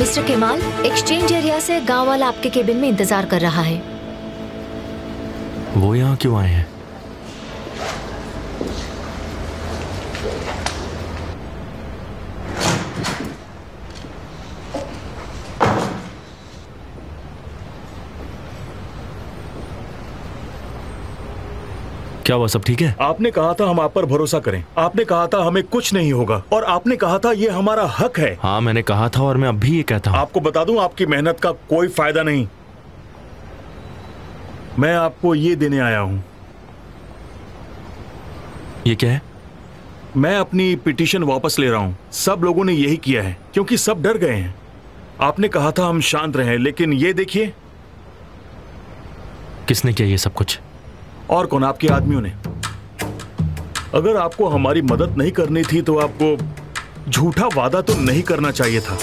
Mister Kemal, exchange area से गांव वाला आपके केबिन में इंतजार कर रहा है। वो यहाँ क्यों आए हैं? क्या हुआ, सब ठीक है? आपने कहा था हम आप पर भरोसा करें, आपने कहा था हमें कुछ नहीं होगा, और आपने कहा था ये हमारा हक है। हाँ मैंने कहा था और मैं अब भी ये कहता हूँ। आपको बता दूं, आपकी मेहनत का कोई फायदा नहीं। मैं आपको ये देने आया हूं। ये क्या है? मैं अपनी पिटीशन वापस ले रहा हूं। सब लोगों ने यही किया है क्योंकि सब डर गए हैं। आपने कहा था हम शांत रहें, लेकिन ये देखिए। किसने किया ये सब कुछ? और कौन? आपके आदमियों ने। अगर आपको हमारी मदद नहीं करनी थी तो आपको झूठा वादा तो नहीं करना चाहिए था।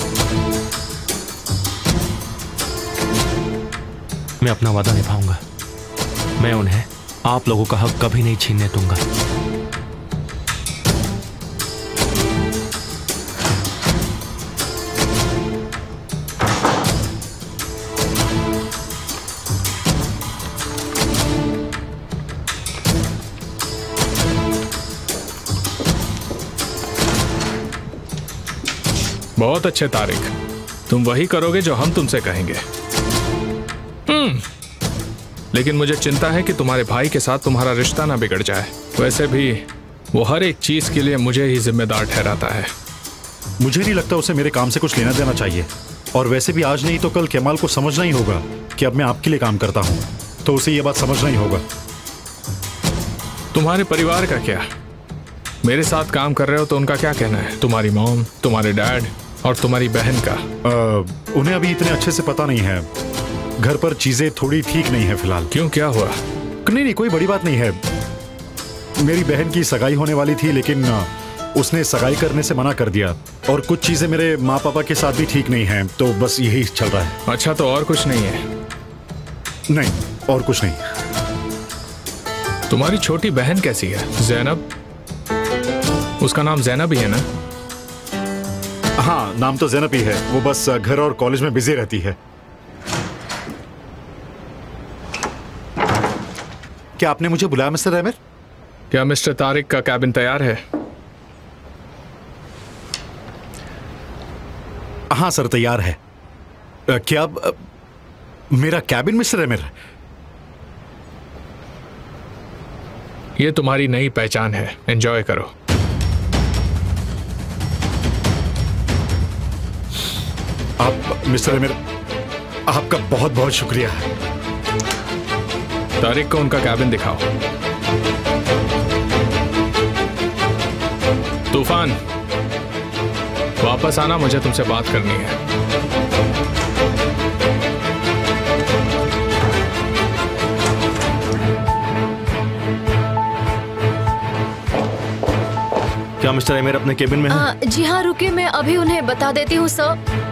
मैं अपना वादा निभाऊंगा। मैं उन्हें आप लोगों का हक कभी नहीं छीनने दूंगा। बहुत अच्छे तारिक, तुम वही करोगे जो हम तुमसे कहेंगे। लेकिन मुझे चिंता है कि तुम्हारे भाई के साथ तुम्हारा रिश्ता ना बिगड़ जाए। वैसे भी वो हर एक चीज के लिए मुझे ही जिम्मेदार ठहराता है। मुझे नहीं लगता उसे मेरे काम से कुछ लेना देना चाहिए। और वैसे भी आज नहीं तो कल केमाल को समझना ही होगा कि अब मैं आपके लिए काम करता हूँ, तो उसे ये बात समझना ही होगा। तुम्हारे परिवार का क्या? मेरे साथ काम कर रहे हो तो उनका क्या कहना है? तुम्हारी मॉम, तुम्हारे डैड और तुम्हारी बहन का? उन्हें अभी इतने अच्छे से पता नहीं है। घर पर चीजें थोड़ी ठीक नहीं है फिलहाल। क्यों, क्या हुआ? नहीं, कोई बड़ी बात नहीं है। मेरी बहन की सगाई होने वाली थी, लेकिन उसने सगाई करने से मना कर दिया। और कुछ चीजें मेरे माँ पापा के साथ भी ठीक नहीं है, तो बस यही चल रहा है। अच्छा, तो और कुछ नहीं है? नहीं, और कुछ नहीं। तुम्हारी छोटी बहन कैसी है? जैनब, उसका नाम जैनब ही है ना? हाँ, नाम तो जैनब ही है। वो बस घर और कॉलेज में बिजी रहती है। क्या आपने मुझे बुलाया मिस्टर आमिर? क्या मिस्टर तारिक का कैबिन तैयार है? हाँ सर, तैयार है। क्या मेरा कैबिन मिस्टर आमिर? ये तुम्हारी नई पहचान है, एंजॉय करो। आप मिस्टर आमिर, आपका बहुत बहुत शुक्रिया। तारिक को उनका कैबिन दिखाओ। तूफान, वापस आना, मुझे तुमसे बात करनी है। क्या मिस्टर आमिर अपने केबिन में हैं? जी हाँ, रुकिए, मैं अभी उन्हें बता देती हूँ सर।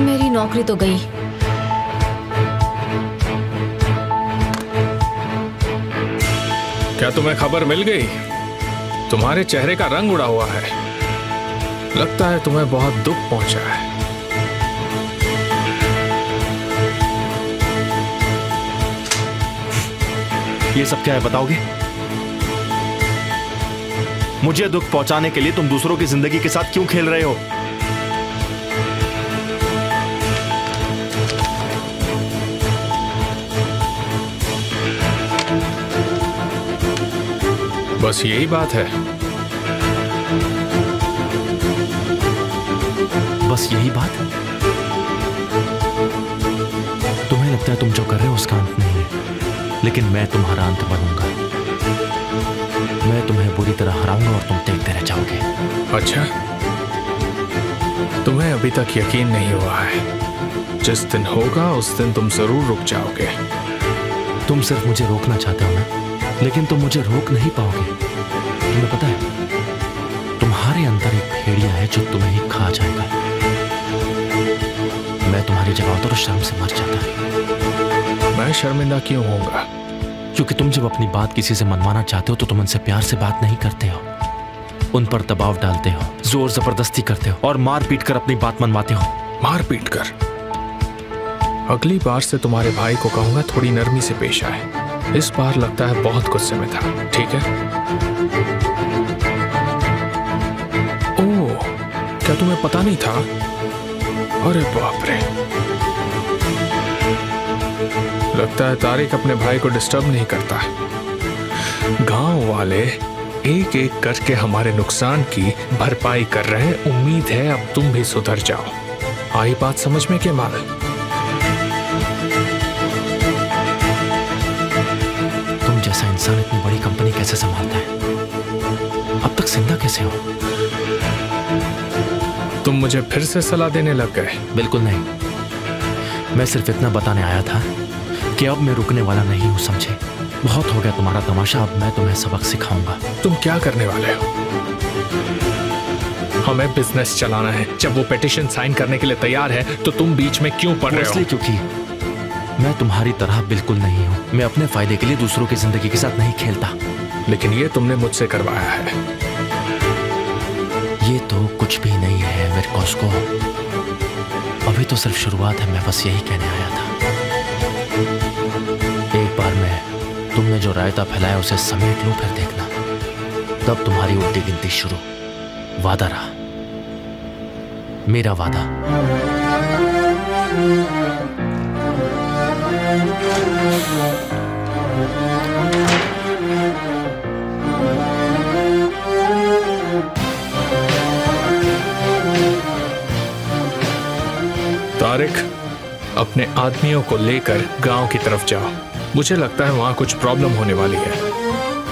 मेरी नौकरी तो गई। क्या तुम्हें खबर मिल गई? तुम्हारे चेहरे का रंग उड़ा हुआ है। लगता है तुम्हें बहुत दुख पहुंचा है। ये सब क्या है, बताओगे? मुझे दुख पहुंचाने के लिए तुम दूसरों की जिंदगी के साथ क्यों खेल रहे हो? बस यही बात है? बस यही बात? तुम्हें लगता है तुम जो कर रहे हो उसका अंत नहीं है, लेकिन मैं तुम्हारा अंत बनूंगा। मैं तुम्हें बुरी तरह हराऊंगा और तुम देखते रह जाओगे। अच्छा, तुम्हें अभी तक यकीन नहीं हुआ है। जिस दिन होगा उस दिन तुम जरूर रुक जाओगे। तुम सिर्फ मुझे रोकना चाहते हो ना, लेकिन तुम मुझे रोक नहीं पाओगे। तुम्हें पता है, तुम्हारे अंदर एक भेड़िया है जो तुम्हें ही खा जाएगा। मैं तुम्हारी जगह होता तो शर्म से मर जाता। मैं शर्मिंदा क्यों होऊंगा? क्योंकि तुम जब अपनी बात किसी से मनवाना चाहते हो तो तुम उनसे प्यार से बात नहीं करते हो, उन पर दबाव डालते हो, जोर जबरदस्ती करते हो और मार पीट कर अपनी बात मनवाते हो। मार पीट कर? अगली बार से तुम्हारे भाई को कहूंगा थोड़ी नरमी से पेश आए। इस बार लगता है बहुत गुस्से में था। ठीक है? ओह, क्या तुम्हें पता नहीं था? अरे बाप रे, लगता है तारिक अपने भाई को डिस्टर्ब नहीं करता। गांव वाले एक एक करके हमारे नुकसान की भरपाई कर रहे हैं। उम्मीद है अब तुम भी सुधर जाओ। आई बात समझ में के माल? तुम जैसा इंसान इतनी बड़ी कंपनी कैसे संभालता है? अब तक जिंदा कैसे हो? तुम मुझे फिर से सलाह देने लग गए? बिल्कुल नहीं, मैं सिर्फ इतना बताने आया था कि अब मैं रुकने वाला नहीं हूं, समझे? बहुत हो गया तुम्हारा तमाशा, अब मैं तुम्हें सबक सिखाऊंगा। तुम क्या करने वाले हो? हमें बिजनेस चलाना है। जब वो पिटीशन साइन करने के लिए तैयार है तो तुम बीच में क्यों पड़ रहे हो? इसलिए क्योंकि मैं तुम्हारी तरह बिल्कुल नहीं हूं। मैं अपने फायदे के लिए दूसरों की जिंदगी के साथ नहीं खेलता। लेकिन ये तुमने मुझसे करवाया है। ये तो कुछ भी नहीं है मेरे को। अभी तो सिर्फ शुरुआत है, मैं बस यही कहने आया था। एक बार मैं तुमने जो रायता फैलाया उसे समेट लूं, फिर देखना, तब तुम्हारी उल्टी गिनती शुरू। वादा रहा, मेरा वादा। तारिक, अपने आदमियों को लेकर गांव की तरफ जाओ। मुझे लगता है वहां कुछ प्रॉब्लम होने वाली है।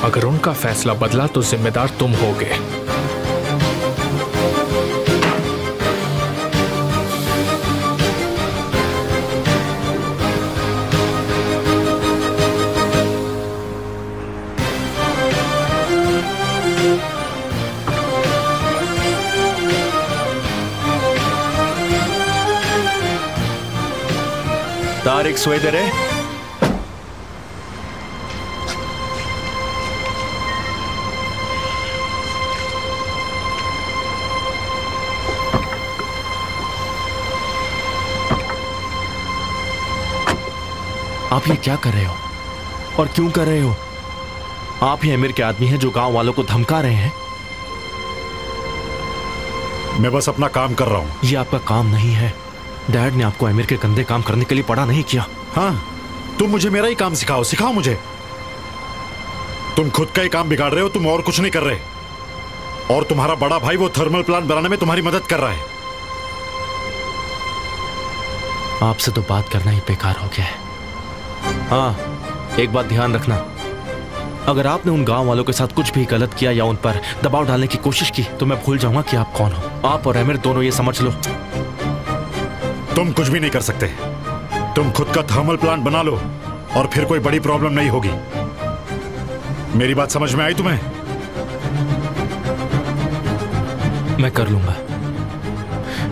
अगर उनका फैसला बदला तो जिम्मेदार तुम होगे। तारिक सोए दे रहे? आप ये क्या कर रहे हो और क्यों कर रहे हो? आप ही अमीर के आदमी हैं जो गांव वालों को धमका रहे हैं। मैं बस अपना काम कर रहा हूं। ये आपका काम नहीं है। डैड ने आपको अमीर के गंदे काम करने के लिए पड़ा नहीं किया। हाँ, तुम मुझे मेरा ही काम सिखाओ मुझे। तुम खुद का ही काम बिगाड़ रहे हो, तुम और कुछ नहीं कर रहे। और तुम्हारा बड़ा भाई वो थर्मल प्लांट बनाने में तुम्हारी मदद कर रहा है। आपसे तो बात करना ही बेकार हो गया है। हाँ, एक बात ध्यान रखना, अगर आपने उन गांव वालों के साथ कुछ भी गलत किया या उन पर दबाव डालने की कोशिश की तो मैं भूल जाऊंगा कि आप कौन हो। आप और अमीर दोनों ये समझ लो। तुम कुछ भी नहीं कर सकते। तुम खुद का थर्मल प्लांट बना लो और फिर कोई बड़ी प्रॉब्लम नहीं होगी। मेरी बात समझ में आई तुम्हें? मैं कर लूंगा।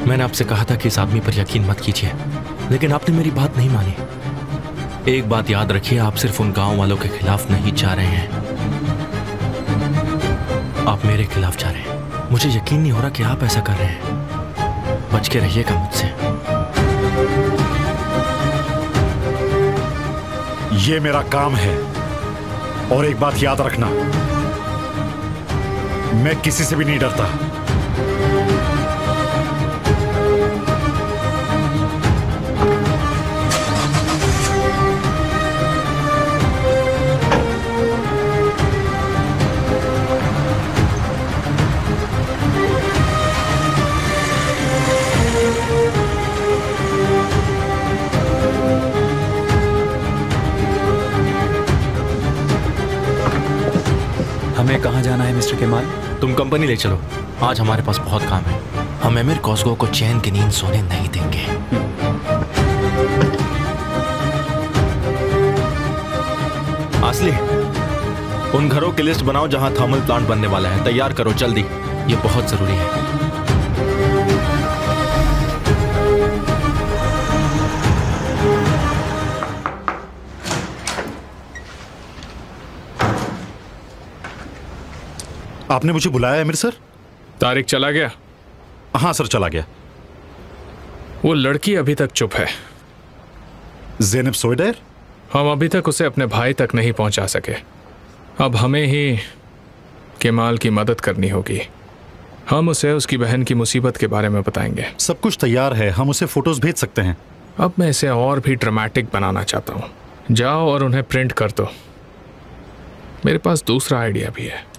मैंने आपसे कहा था कि इस आदमी पर यकीन मत कीजिए, लेकिन आपने मेरी बात नहीं मानी। एक बात याद रखिए, आप सिर्फ उन गांव वालों के खिलाफ नहीं जा रहे हैं, आप मेरे खिलाफ जा रहे हैं। मुझे यकीन नहीं हो रहा कि आप ऐसा कर रहे हैं। बच के रहिएगा मुझसे। ये मेरा काम है और एक बात याद रखना, मैं किसी से भी नहीं डरता। हमें कहाँ जाना है मिस्टर केमाल? तुम कंपनी ले चलो, आज हमारे पास बहुत काम है। हम अमीर कॉस्को को चैन की नींद सोने नहीं देंगे। असली, उन घरों की लिस्ट बनाओ जहां थर्मल प्लांट बनने वाला है। तैयार करो जल्दी, ये बहुत जरूरी है। आपने मुझे बुलाया अमीर सर? तारिक चला गया? हाँ सर, चला गया। वो लड़की अभी तक चुप है। ज़ैनब सोइडर? हम अभी तक उसे अपने भाई तक नहीं पहुंचा सके। अब हमें ही केमाल की मदद करनी होगी। हम उसे उसकी बहन की मुसीबत के बारे में बताएंगे। सब कुछ तैयार है, हम उसे फोटोज भेज सकते हैं। अब मैं इसे और भी ड्रामेटिक बनाना चाहता हूँ। जाओ और उन्हें प्रिंट कर दो। मेरे पास दूसरा आइडिया भी है।